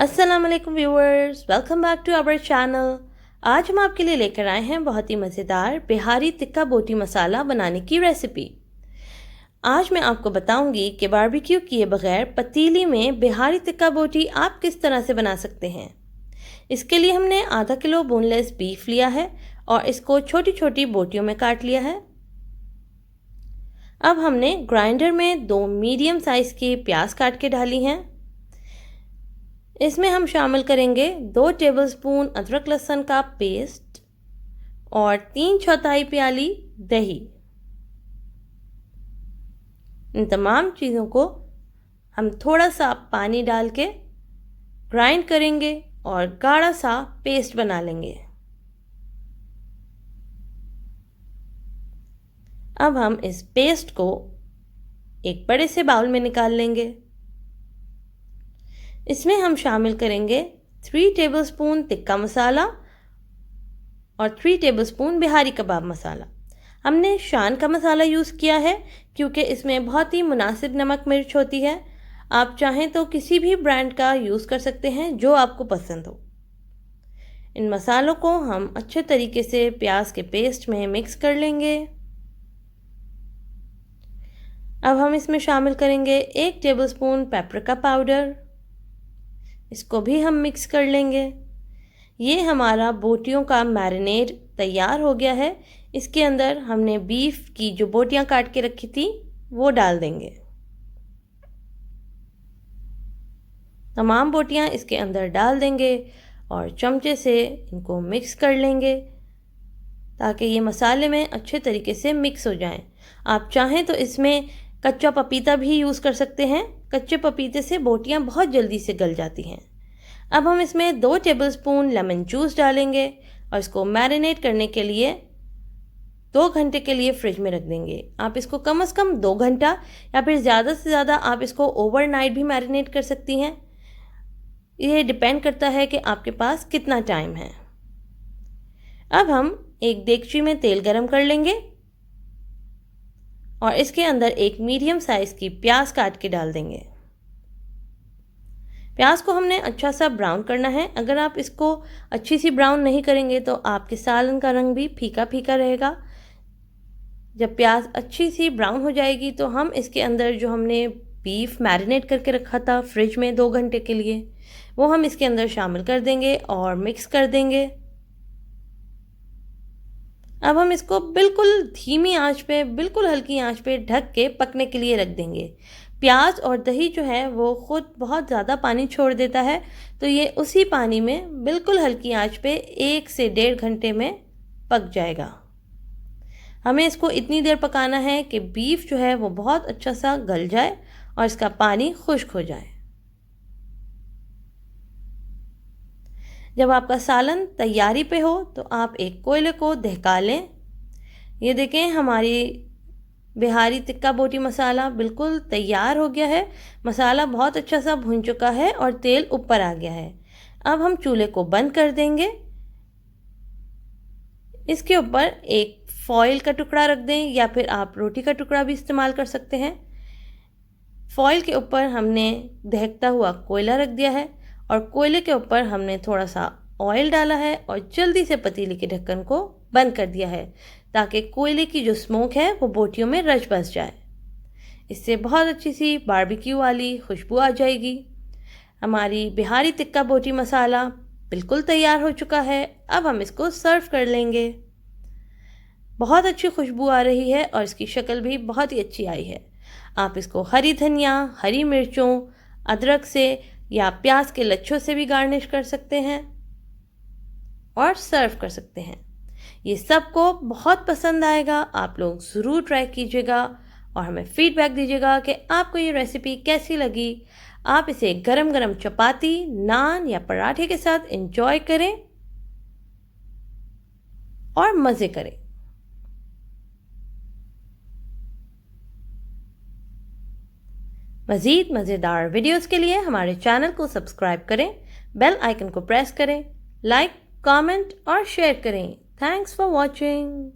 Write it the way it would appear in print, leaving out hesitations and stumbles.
अस्सलाम वालेकुम viewers, welcome back to our channel. आज हम आपके लिए लेकर आए हैं बहुत ही मज़ेदार बिहारी तिक्का बोटी मसाला बनाने की रेसिपी। आज मैं आपको बताऊंगी कि बारबेक्यू किए बगैर पतीली में बिहारी तिक्का बोटी आप किस तरह से बना सकते हैं। इसके लिए हमने आधा किलो बोनलेस बीफ लिया है और इसको छोटी छोटी बोटियों में काट लिया है। अब हमने ग्राइंडर में 2 मीडियम साइज़ की प्याज काट के डाली हैं। इसमें हम शामिल करेंगे 2 टेबलस्पून अदरक लहसुन का पेस्ट और 3/4 प्याली दही। इन तमाम चीज़ों को हम थोड़ा सा पानी डाल के ग्राइंड करेंगे और गाढ़ा सा पेस्ट बना लेंगे। अब हम इस पेस्ट को एक बड़े से बाउल में निकाल लेंगे। इसमें हम शामिल करेंगे 3 टेबलस्पून तिक्का मसाला और 3 टेबलस्पून बिहारी कबाब मसाला। हमने शान का मसाला यूज़ किया है क्योंकि इसमें बहुत ही मुनासिब नमक मिर्च होती है। आप चाहें तो किसी भी ब्रांड का यूज़ कर सकते हैं जो आपको पसंद हो। इन मसालों को हम अच्छे तरीके से प्याज के पेस्ट में मिक्स कर लेंगे। अब हम इसमें शामिल करेंगे 1 टेबलस्पून पेपरिका पाउडर। इसको भी हम मिक्स कर लेंगे। ये हमारा बोटियों का मैरिनेड तैयार हो गया है। इसके अंदर हमने बीफ की जो बोटियां काट के रखी थी वो डाल देंगे। तमाम बोटियां इसके अंदर डाल देंगे और चमचे से इनको मिक्स कर लेंगे ताकि ये मसाले में अच्छे तरीके से मिक्स हो जाएं। आप चाहें तो इसमें कच्चा पपीता भी यूज़ कर सकते हैं। कच्चे पपीते से बोटियां बहुत जल्दी से गल जाती हैं। अब हम इसमें 2 टेबलस्पून लेमन जूस डालेंगे और इसको मैरिनेट करने के लिए 2 घंटे के लिए फ्रिज में रख देंगे। आप इसको कम से कम 2 घंटा या फिर ज़्यादा से ज़्यादा आप इसको ओवरनाइट भी मैरिनेट कर सकती हैं। ये डिपेंड करता है कि आपके पास कितना टाइम है। अब हम एक देगची में तेल गरम कर लेंगे और इसके अंदर एक मीडियम साइज़ की प्याज काट के डाल देंगे। प्याज को हमने अच्छा सा ब्राउन करना है। अगर आप इसको अच्छी सी ब्राउन नहीं करेंगे तो आपके सालन का रंग भी फीका फीका रहेगा। जब प्याज अच्छी सी ब्राउन हो जाएगी तो हम इसके अंदर जो हमने बीफ मैरिनेट करके रखा था फ्रिज में 2 घंटे के लिए, वो हम इसके अंदर शामिल कर देंगे और मिक्स कर देंगे। अब हम इसको बिल्कुल धीमी आंच पे, बिल्कुल हल्की आंच पे ढक के पकने के लिए रख देंगे। प्याज और दही जो है वो खुद बहुत ज़्यादा पानी छोड़ देता है, तो ये उसी पानी में बिल्कुल हल्की आंच पे 1 से 1.5 घंटे में पक जाएगा। हमें इसको इतनी देर पकाना है कि बीफ जो है वो बहुत अच्छा सा गल जाए और इसका पानी खुश्क हो जाए। जब आपका सालन तैयारी पे हो तो आप एक कोयले को दहका लें। ये देखें, हमारी बिहारी तिक्का बोटी मसाला बिल्कुल तैयार हो गया है। मसाला बहुत अच्छा सा भुन चुका है और तेल ऊपर आ गया है। अब हम चूल्हे को बंद कर देंगे। इसके ऊपर एक फॉइल का टुकड़ा रख दें या फिर आप रोटी का टुकड़ा भी इस्तेमाल कर सकते हैं। फॉइल के ऊपर हमने दहकता हुआ कोयला रख दिया है और कोयले के ऊपर हमने थोड़ा सा ऑयल डाला है और जल्दी से पतीली के ढक्कन को बंद कर दिया है ताकि कोयले की जो स्मोक है वो बोटियों में रच बस जाए। इससे बहुत अच्छी सी बारबेक्यू वाली खुशबू आ जाएगी। हमारी बिहारी तिक्का बोटी मसाला बिल्कुल तैयार हो चुका है। अब हम इसको सर्व कर लेंगे। बहुत अच्छी खुशबू आ रही है और इसकी शक्ल भी बहुत ही अच्छी आई है। आप इसको हरी धनिया, हरी मिर्चों, अदरक से या प्याज के लच्छों से भी गार्निश कर सकते हैं और सर्व कर सकते हैं। ये सबको बहुत पसंद आएगा। आप लोग ज़रूर ट्राई कीजिएगा और हमें फीडबैक दीजिएगा कि आपको ये रेसिपी कैसी लगी। आप इसे गरम गरम चपाती, नान या पराठे के साथ एंजॉय करें और मज़े करें। मज़ीद मज़ेदार वीडियोस के लिए हमारे चैनल को सब्सक्राइब करें, बेल आइकन को प्रेस करें, लाइक, कमेंट और शेयर करें। Thanks for watching.